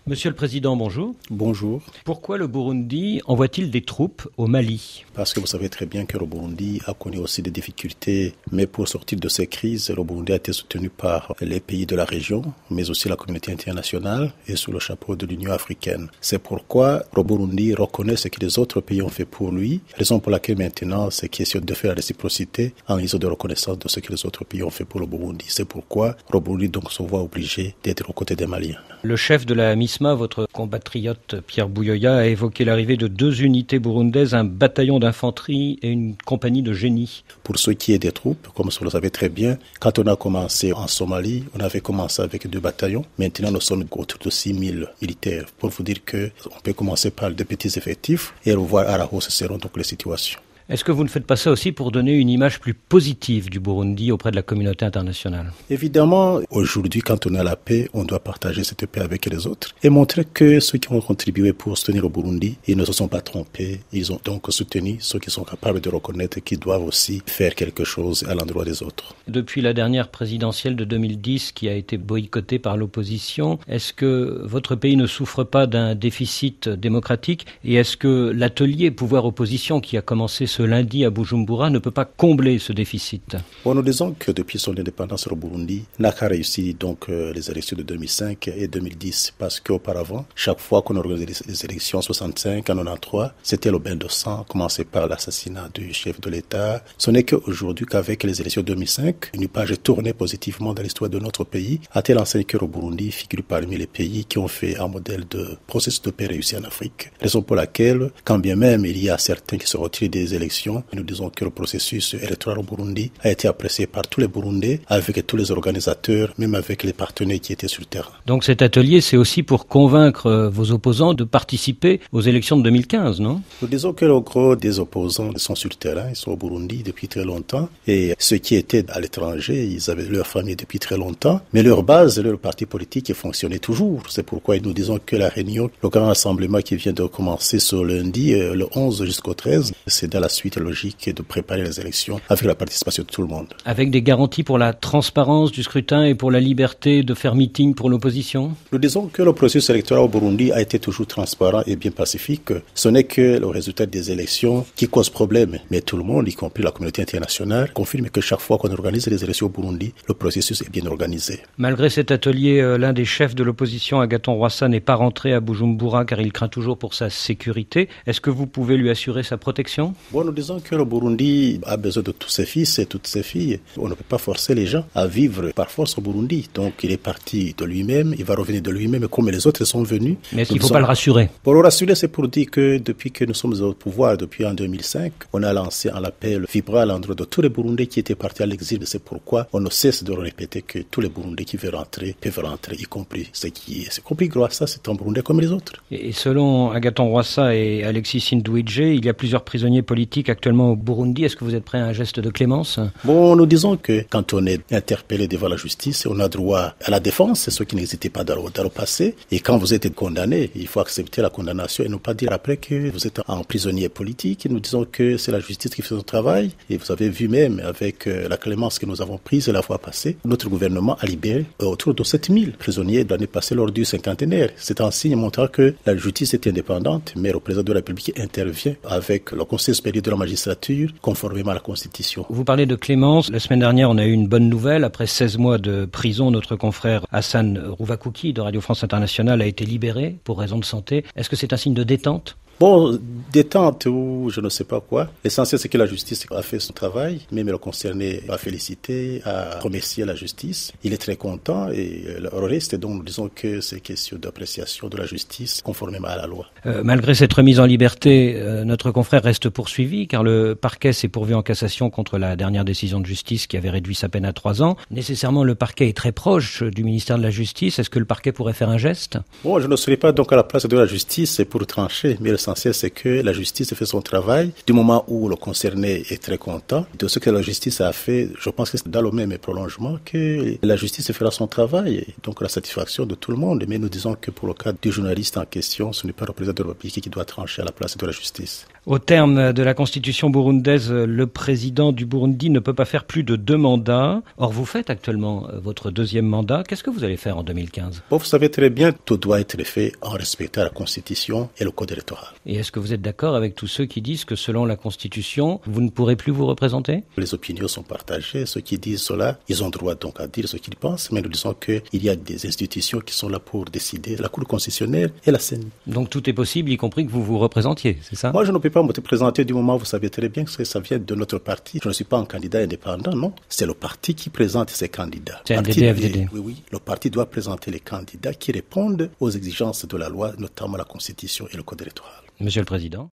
Monsieur le Président, bonjour. Bonjour. Pourquoi le Burundi envoie-t-il des troupes au Mali? Parce que vous savez très bien que le Burundi a connu aussi des difficultés, mais pour sortir de ces crises, le Burundi a été soutenu par les pays de la région, mais aussi la communauté internationale et sous le chapeau de l'Union africaine. C'est pourquoi le Burundi reconnaît ce que les autres pays ont fait pour lui, raison pour laquelle maintenant c'est question de faire la réciprocité en guise de reconnaissance de ce que les autres pays ont fait pour le Burundi. C'est pourquoi le Burundi donc se voit obligé d'être aux côtés des Maliens. Le chef de la MISMA, votre compatriote Pierre Buyoya, a évoqué l'arrivée de 2 unités burundaises, un bataillon d'infanterie et une compagnie de génie. Pour ce qui est des troupes, comme vous le savez très bien, quand on a commencé en Somalie, on avait commencé avec 2 bataillons. Maintenant, nous sommes autour de 6 000 militaires. Pour vous dire qu'on peut commencer par des petits effectifs et revoir à la hausse seront donc les situations. Est-ce que vous ne faites pas ça aussi pour donner une image plus positive du Burundi auprès de la communauté internationale? Évidemment, aujourd'hui, quand on a la paix, on doit partager cette paix avec les autres et montrer que ceux qui ont contribué pour soutenir le Burundi, ils ne se sont pas trompés. Ils ont donc soutenu ceux qui sont capables de reconnaître qu'ils doivent aussi faire quelque chose à l'endroit des autres. Depuis la dernière présidentielle de 2010 qui a été boycottée par l'opposition, est-ce que votre pays ne souffre pas d'un déficit démocratique et est-ce que l'atelier pouvoir-opposition qui a commencé ce lundi à Bujumbura ne peut pas combler ce déficit? Bon, nous disons que depuis son indépendance, le Burundi n'a qu'à réussir donc les élections de 2005 et 2010 parce qu'auparavant, chaque fois qu'on organisait les élections en 65, en 93, c'était le bain de sang, commencé par l'assassinat du chef de l'État. Ce n'est qu'aujourd'hui qu'avec les élections de 2005, une page est tournée positivement dans l'histoire de notre pays, à telle enseigne que le Burundi figure parmi les pays qui ont fait un modèle de processus de paix réussi en Afrique. Raison pour laquelle, quand bien même il y a certains qui se retirent des élections, nous disons que le processus électoral au Burundi a été apprécié par tous les Burundais, avec tous les organisateurs, même avec les partenaires qui étaient sur le terrain. Donc cet atelier, c'est aussi pour convaincre vos opposants de participer aux élections de 2015, non? Nous disons que le gros des opposants sont sur le terrain, ils sont au Burundi depuis très longtemps, et ceux qui étaient à l'étranger, ils avaient leur famille depuis très longtemps, mais leur base, leur parti politique fonctionnait toujours. C'est pourquoi nous disons que la réunion, le grand rassemblement qui vient de commencer ce lundi, le 11 jusqu'au 13, c'est dans la suite logique de préparer les élections avec la participation de tout le monde. Avec des garanties pour la transparence du scrutin et pour la liberté de faire meeting pour l'opposition? Nous disons que le processus électoral au Burundi a été toujours transparent et bien pacifique. Ce n'est que le résultat des élections qui cause problème. Mais tout le monde, y compris la communauté internationale, confirme que chaque fois qu'on organise les élections au Burundi, le processus est bien organisé. Malgré cet atelier, l'un des chefs de l'opposition, Agathon Rwasa, n'est pas rentré à Bujumbura car il craint toujours pour sa sécurité. Est-ce que vous pouvez lui assurer sa protection? Bon, nous disons que le Burundi a besoin de tous ses fils et toutes ses filles. On ne peut pas forcer les gens à vivre par force au Burundi. Donc il est parti de lui-même, il va revenir de lui-même comme les autres sont venus. Mais est-ce qu'il ne faut pas le rassurer? Pour le rassurer, c'est pour dire que depuis que nous sommes au pouvoir, depuis en 2005, on a lancé un appel vibrant à l'endroit de tous les Burundais qui étaient partis à l'exil. C'est pourquoi on ne cesse de répéter que tous les Burundais qui veulent rentrer peuvent rentrer, y compris ceux qui est. C'est compris que Rwasa, c'est un Burundais comme les autres. Et selon Agathon Rwasa et Alexis Sindouidje, il y a plusieurs prisonniers politiques actuellement au Burundi. Est-ce que vous êtes prêt à un geste de clémence? Bon, nous disons que quand on est interpellé devant la justice, on a droit à la défense, c'est ceux qui n'hésitaient pas dans le passé. Et quand vous êtes condamné, il faut accepter la condamnation et ne pas dire après que vous êtes un prisonnier politique. Nous disons que c'est la justice qui fait son travail. Et vous avez vu même avec la clémence que nous avons prise la fois passée, notre gouvernement a libéré autour de 7 000 prisonniers de l'année passée lors du cinquantenaire. C'est un signe montrant que la justice est indépendante, mais le président de la République intervient avec le Conseil supérieur de la magistrature conformément à la Constitution. Vous parlez de clémence. La semaine dernière, on a eu une bonne nouvelle. Après 16 mois de prison, notre confrère Hassan Rouvakuki de Radio France Internationale a été libéré pour raison de santé. Est-ce que c'est un signe de détente? Bon, détente ou je ne sais pas quoi. L'essentiel, c'est que la justice a fait son travail. Même le concerné a félicité, a remercié la justice. Il est très content et le reste, donc, nous disons que c'est question d'appréciation de la justice conformément à la loi. Malgré cette remise en liberté, notre confrère reste poursuivi car le parquet s'est pourvu en cassation contre la dernière décision de justice qui avait réduit sa peine à 3 ans. Nécessairement, le parquet est très proche du ministère de la Justice. Est-ce que le parquet pourrait faire un geste? Bon, je ne serai pas donc à la place de la justice pour trancher, mais l'essentiel, c'est que la justice fait son travail du moment où le concerné est très content de ce que la justice a fait. Je pense que c'est dans le même prolongement que la justice fera son travail, et donc la satisfaction de tout le monde. Mais nous disons que pour le cas du journaliste en question, ce n'est pas le président de la République qui doit trancher à la place de la justice. Au terme de la constitution burundaise, le président du Burundi ne peut pas faire plus de 2 mandats. Or, vous faites actuellement votre 2e mandat. Qu'est-ce que vous allez faire en 2015 ? Bon, vous savez très bien, tout doit être fait en respectant la constitution et le code électoral. Et est-ce que vous êtes d'accord avec tous ceux qui disent que selon la constitution, vous ne pourrez plus vous représenter ? Les opinions sont partagées. Ceux qui disent cela, ils ont droit donc à dire ce qu'ils pensent. Mais nous disons qu'il y a des institutions qui sont là pour décider, la Cour constitutionnelle et la CENI. Donc tout est possible, y compris que vous vous représentiez, c'est ça ? Moi, je ne peux pas me présenter du moment où vous savez très bien que ça vient de notre parti. Je ne suis pas un candidat indépendant, non. C'est le parti qui présente ses candidats. C'est NDD-FDD. Oui. Le parti doit présenter les candidats qui répondent aux exigences de la loi, notamment la Constitution et le Code électoral. Monsieur le Président.